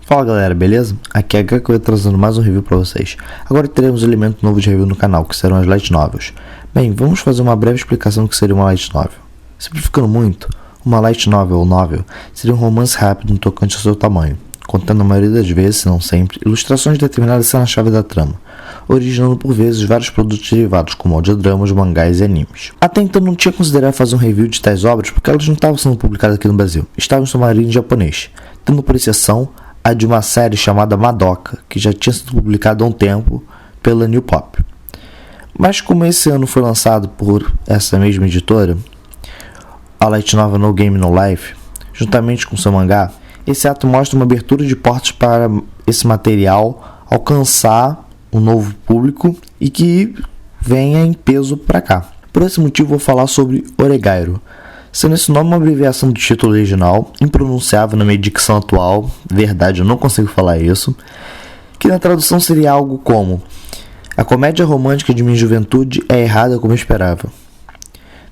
Fala galera, beleza? Aqui é a Gakue trazendo mais um review pra vocês. Agora teremos um elemento novo de review no canal, que serão as Light Novels. Bem, vamos fazer uma breve explicação do que seria uma Light Novel. Simplificando muito, uma Light Novel ou Novel seria um romance rápido no tocante ao seu tamanho, contendo a maioria das vezes, se não sempre, ilustrações de determinadas cenas-chave da trama, originando por vezes vários produtos derivados como audiodramas, mangás e animes. Até então não tinha considerado fazer um review de tais obras porque elas não estavam sendo publicadas aqui no Brasil, estavam em sua maioria em japonês, tendo por exceção a de uma série chamada Madoka, que já tinha sido publicada há um tempo pela New Pop. Mas como esse ano foi lançado por essa mesma editora, a Light Novel No Game No Life, juntamente com seu mangá, esse ato mostra uma abertura de portas para esse material alcançar um novo público e que venha em peso para cá. Por esse motivo vou falar sobre Oregairo, sendo esse nome uma abreviação do título original, impronunciável na minha dicção atual, verdade, eu não consigo falar isso, que na tradução seria algo como: a comédia romântica de minha juventude é errada como eu esperava.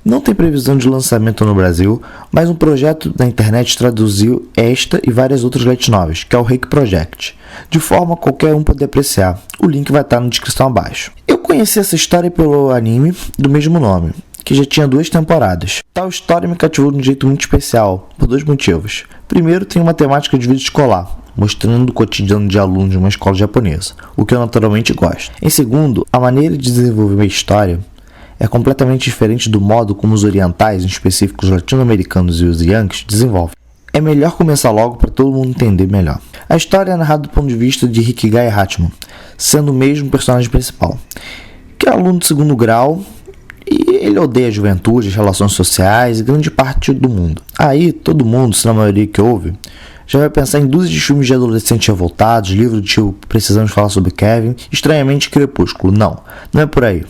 Não tem previsão de lançamento no Brasil, mas um projeto da internet traduziu esta e várias outras light novels, que é o Reiki Project, de forma a qualquer um poder apreciar. O link vai estar na descrição abaixo. Eu conheci essa história pelo anime do mesmo nome, que já tinha 2 temporadas. Tal história me cativou de um jeito muito especial, por 2 motivos. Primeiro, tem uma temática de vida escolar, mostrando o cotidiano de alunos de uma escola japonesa, o que eu naturalmente gosto. Em segundo, a maneira de desenvolver a história é completamente diferente do modo como os orientais, em específico os latino-americanos e os yankees, desenvolvem. É melhor começar logo para todo mundo entender melhor. A história é narrada do ponto de vista de Hikigai Hachiman, sendo o mesmo personagem principal, que é aluno de segundo grau, e ele odeia a juventude, as relações sociais e grande parte do mundo. Aí, todo mundo, se na maioria que ouve, já vai pensar em dúzias de filmes de adolescentes revoltados, livro do tipo Precisamos Falar Sobre Kevin, estranhamente Crepúsculo. Não é por aí.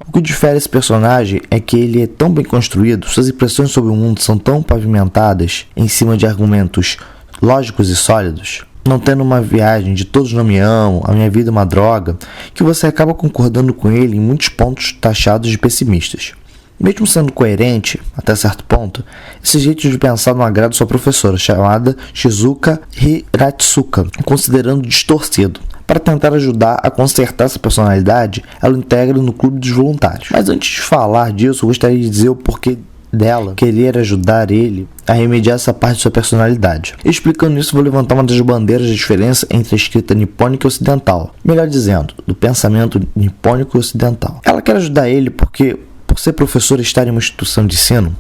O que difere esse personagem é que ele é tão bem construído, suas impressões sobre o mundo são tão pavimentadas em cima de argumentos lógicos e sólidos, não tendo uma viagem de todos não me amam, a minha vida é uma droga, que você acaba concordando com ele em muitos pontos taxados de pessimistas. Mesmo sendo coerente, até certo ponto, esse jeito de pensar não agrada sua professora, chamada Shizuka Hiratsuka, considerando distorcido. Para tentar ajudar a consertar essa personalidade, ela integra no clube dos voluntários. Mas antes de falar disso, eu gostaria de dizer o porquê dela querer ajudar ele a remediar essa parte de sua personalidade. Explicando isso, vou levantar uma das bandeiras da diferença entre a escrita nipônica e ocidental. Melhor dizendo, do pensamento nipônico e ocidental. Ela quer ajudar ele porque, por ser professora e estar em uma instituição de ensino,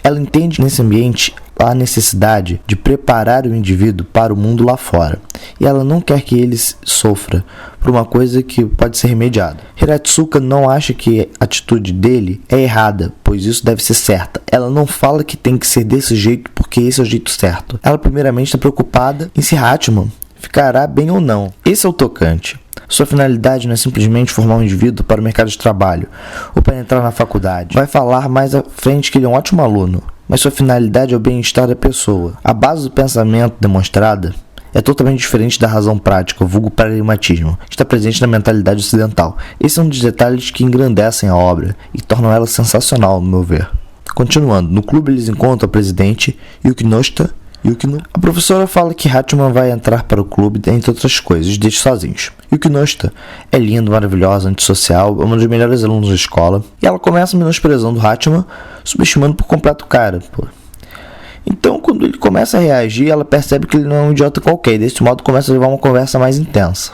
ela entende nesse ambiente a necessidade de preparar o indivíduo para o mundo lá fora. E ela não quer que ele sofra por uma coisa que pode ser remediada. Hiratsuka não acha que a atitude dele é errada, pois isso deve ser certa. Ela não fala que tem que ser desse jeito porque esse é o jeito certo. Ela primeiramente está preocupada em se Hachiman ficará bem ou não. Esse é o tocante. Sua finalidade não é simplesmente formar um indivíduo para o mercado de trabalho ou para entrar na faculdade. Vai falar mais à frente que ele é um ótimo aluno, mas sua finalidade é o bem-estar da pessoa. A base do pensamento demonstrada é totalmente diferente da razão prática, vulgo pragmatismo, que está presente na mentalidade ocidental. Esse é um dos detalhes que engrandecem a obra e tornam ela sensacional, no meu ver. Continuando, no clube eles encontram a presidente Yukinoshita. A professora fala que Hachiman vai entrar para o clube, entre outras coisas, deixa sozinhos. Yukinoshita é linda, maravilhosa, antissocial, é uma dos melhores alunos da escola, e ela começa menosprezando Hachiman, subestimando por completo o cara. Então, quando ele começa a reagir, ela percebe que ele não é um idiota qualquer, e desse modo começa a levar uma conversa mais intensa.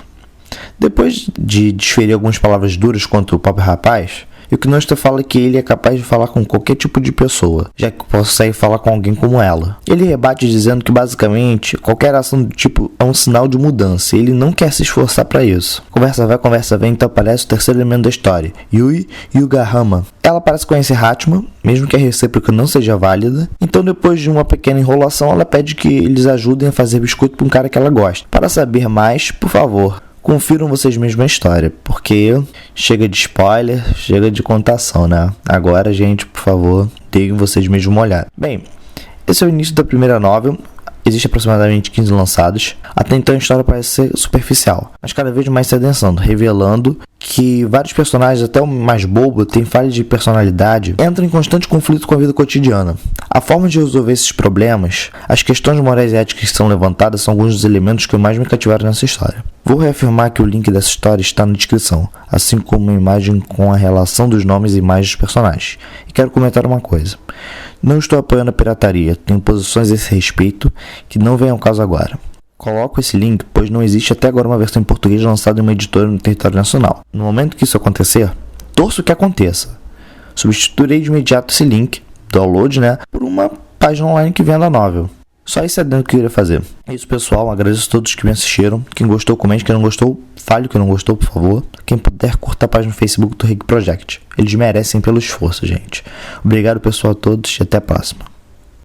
Depois de desferir algumas palavras duras contra o pobre rapaz, Yukinoshita fala que ele é capaz de falar com qualquer tipo de pessoa, já que consegue falar com alguém como ela. Ele rebate dizendo que basicamente qualquer ação do tipo é um sinal de mudança e ele não quer se esforçar para isso. Conversa vai, conversa vem, então aparece o terceiro elemento da história, Yui Yugahama. Ela parece conhecer Hachiman, mesmo que a recíproca não seja válida, então depois de uma pequena enrolação ela pede que eles ajudem a fazer biscoito para um cara que ela gosta. Para saber mais, por favor, confiram vocês mesmos a história, porque chega de spoiler, chega de contação, né? Agora, gente, por favor, deem vocês mesmos uma olhada. Bem, esse é o início da primeira novel. Existem aproximadamente 15 lançados. Até então a história parece ser superficial, mas cada vez mais se adensando, revelando que vários personagens, até o mais bobo, tem falha de personalidade, entram em constante conflito com a vida cotidiana. A forma de resolver esses problemas, as questões morais e éticas que são levantadas são alguns dos elementos que mais me cativaram nessa história. Vou reafirmar que o link dessa história está na descrição, assim como uma imagem com a relação dos nomes e imagens dos personagens. E quero comentar uma coisa. Não estou apoiando a pirataria, tenho posições a esse respeito que não vem ao caso agora. Coloco esse link, pois não existe até agora uma versão em português lançada em uma editora no território nacional. No momento que isso acontecer, torço que aconteça. Substituirei de imediato esse link, download, por uma página online que venda a novel. Só esse adendo que eu queria fazer. É isso, pessoal. Agradeço a todos que me assistiram. Quem gostou, comente. Quem não gostou, fale o que não gostou, por favor. Quem puder, curta a página no Facebook do Rig Project. Eles merecem pelo esforço, gente. Obrigado, pessoal, a todos e até a próxima.